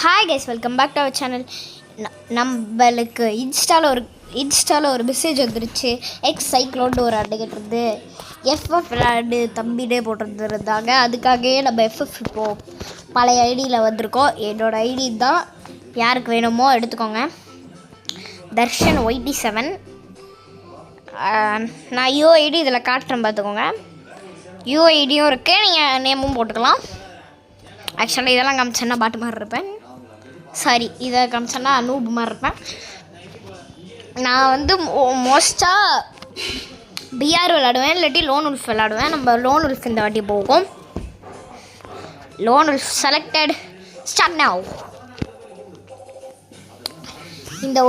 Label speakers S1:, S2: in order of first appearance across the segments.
S1: Hi guys, welcome back to our channel. நம்மளுக்கு இன்ஸ்டாவில் ஒரு மெசேஜ் வந்துருச்சு. எக்ஸ் சைக்ளோன்னு ஒரு அடிக்கிட்டு எஃப்எஃப் விளையாடு தம்பினே போட்டிருந்துருந்தாங்க. அதுக்காகவே நம்ம எஃப்எஃப் இப்போது பழைய ஐடியில் வந்திருக்கோம். என்னோடய ஐடி தான், யாருக்கு வேணுமோ எடுத்துக்கோங்க. தர்ஷன் YT7. நான் யூஐடி இதில் காட்டுறேன், பார்த்துக்கோங்க. யூஐடியும் இருக்குது, நீங்கள் நேமும் போட்டுக்கலாம். ஆக்சுவலாக இதெல்லாம் காமிச்சேன்னா பாட்டு மாதிரி இருப்பேன். சாரி, இதை காமிச்சேன்னா நூப் மாதிரி இருப்பேன். நான் வந்து மோஸ்ட்டாக பிஆர் விளாடுவேன், இல்லாட்டி லோன் உல்ஃப் விளாடுவேன். நம்ம லோன் உல்ஃப் இந்த வாட்டி போகும். Lone wolf selected, start now. இந்த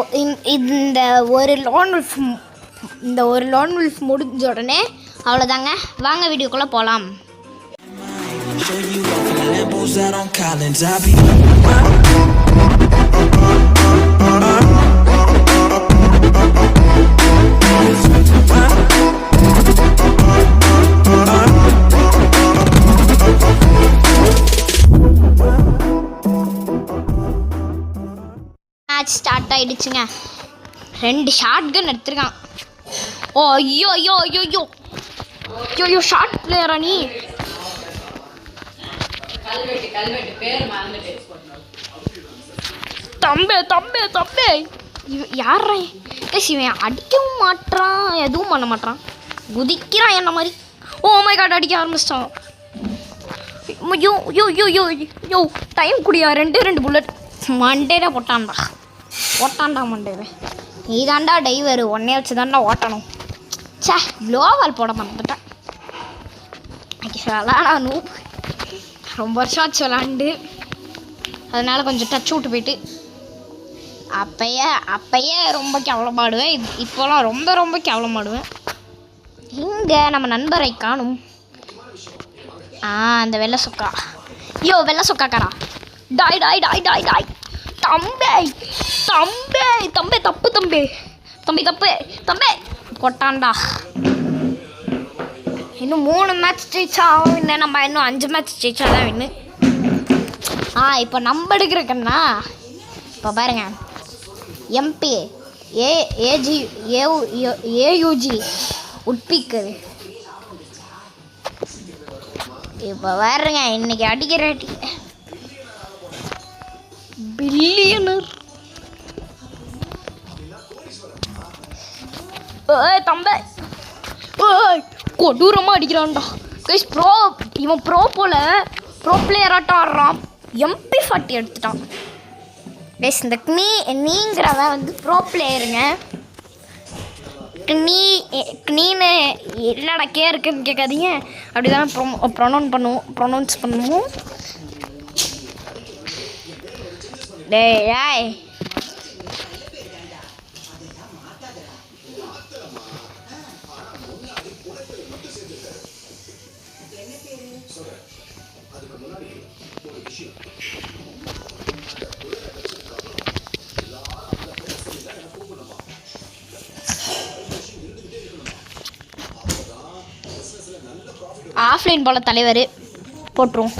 S1: ஒரு லோன் உல்ஃப் முடிஞ்ச உடனே அவ்வளோதாங்க. வாங்க வீடியோக்குள்ளே போகலாம். மேட்ச் ஸ்டார்ட் ஆகிடுச்சுங்க. 2 ஷார்ட் கன் எடுத்துருக்கான். ஓ ஐயோ ஐயோ ஐயோ ஐயோ ஐயோ, ஷார்ட் பிளேயரா நீ? தம்பே யாரா இவன்? அடிக்கவும் மாட்டான், எதுவும் பண்ண மாட்டான், குதிக்கிறான் என்ன மாதிரி. ஓ மை காட், அடிக்க ஆரம்பிச்சிட்டான். யோ யோ யோ யோ யோ, டைம் குடியா. 2 புல்லட் மண்டேல போட்டான்டா மண்டேவே. நீ தாண்டா டைவர், ஒன்னே வச்சு தாண்டா ஓட்டணும். சே, க்ளோவால் போட மாட்டேன். விளாடா நூப், ரொம்ப வருஷம் ஆச்சு விளாண்டு, அதனால் கொஞ்சம் டச் விட்டு போயிட்டு. அப்பயே ரொம்ப கேவலமாடுவேன். இப்போலாம் ரொம்ப கேவலமாடுவேன். இங்கே நம்ம நண்பரை காணும். அந்த வெள்ளை சொக்கா. ஐயோ, வெள்ளை சொக்காக்காரா. டாய் டாய் டாய் டாய் டாய். தம்பே தப்பு கொட்டான்டா. இன்னும் 3 மேட்ச் ஜெயிச்சா வின்னு. நம்ம இன்னும் 5 மேட்ச் ஜெயிச்சா தான் வின்னு. இப்போ நம்ம எடுக்கிறக்கன்னா, இப்போ பாருங்க, MP AUG உட்பிக்கு. இப்போ பாருங்க, இன்னைக்கு அடிக்கிற பில்லியனர். தம்பே கொடூரமாக அடிக்கிறான்டா கைஸ். இவன் ப்ரோ பிளேயராட்டம் ஆடுறான். MP40 எடுத்துட்டான் கைஸ். இந்த நீங்கிறவன் வந்து ப்ரோ பிளேயருங்க. நீன்னு என்னடா இருக்குன்னு கேட்காதீங்க, அப்படிதான் ப்ரொனவுன்ஸ் பண்ணுவோம். டேய் ஆஃப்லைன் போல தலைவர் போட்டுரும்.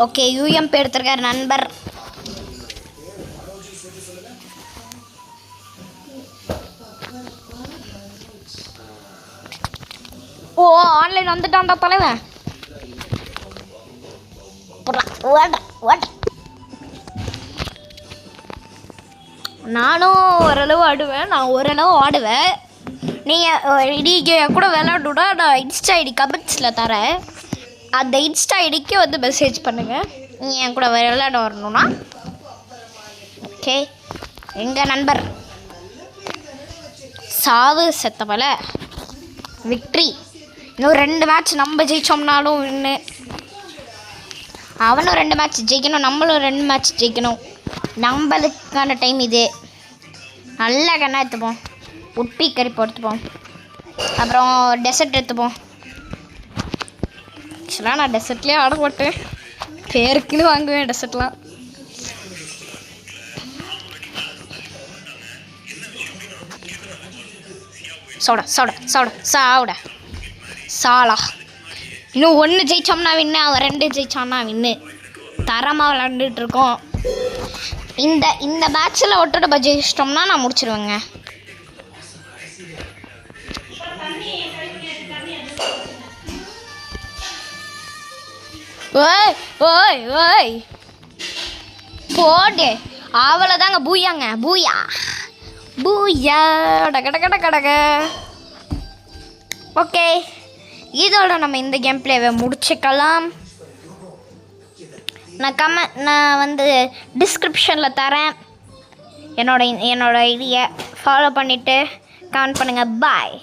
S1: ஓகே, UMP எடுத்திருக்காரு நண்பர். ஓ, ஆன்லைன் வந்துட்டான்டா தலைவன். நானும் ஓரளவு ஆடுவேன். நீங்கள் கூட விளையாடுடா. நான் இன்ஸ்டா ஐடி கமெண்ட்ஸில் தரேன். அந்த இன்ஸ்டா ஐடிக்கு வந்து மெசேஜ் பண்ணுங்கள், நீங்கள் என் கூட விளையாட வரணும்னா. ஓகே, எங்கள் நண்பர் சாவு செத்தப்பல விக்ட்ரி. இன்னும் 2 மேட்ச் நம்ம ஜெயிச்சோம்னாலும் வின்னு. அவனும் 2 மேட்ச் ஜெயிக்கணும், நம்மளும் 2 மேட்ச் ஜெயிக்கணும். நம்மளுக்கான டைம் இது. நல்ல கண்ணா எடுத்துப்போம். உட்பி கறி எடுத்துப்போம். அப்புறம் டெசர்ட் எடுத்துப்போம். ஆக்சுவலாக நான் டெசர்ட்லேயே ஆட மாட்டேன், பேருக்குன்னு வாங்குவேன் டெசர்ட்லாம். சோடா சோடா சோடா சாவுடா சாலா. இன்னும் 1 ஜெயிச்சோம்னா வின்னு, அவன் 2 ஜெயிச்சான்னா வின்னு. தரமாக விளாண்டுட்டு இருக்கோம். இந்த பேட்சில் ஒட்டு ஜெயிச்சிட்டோம்னா நான் முடிச்சிருவேங்க. ஓய் ஓய் ஓய் போடு, அவ்வளோதாங்க. பூயாங்க, பூயா பூயா கடக. ஓகே, இதோட நம்ம இந்த கேம் பிளேவை முடிச்சுக்கலாம். நான் வந்து டிஸ்கிரிப்ஷனில் தரேன் என்னோட ஐடியை ஃபாலோ பண்ணிவிட்டு கமெண்ட் பண்ணுங்கள். பாய்.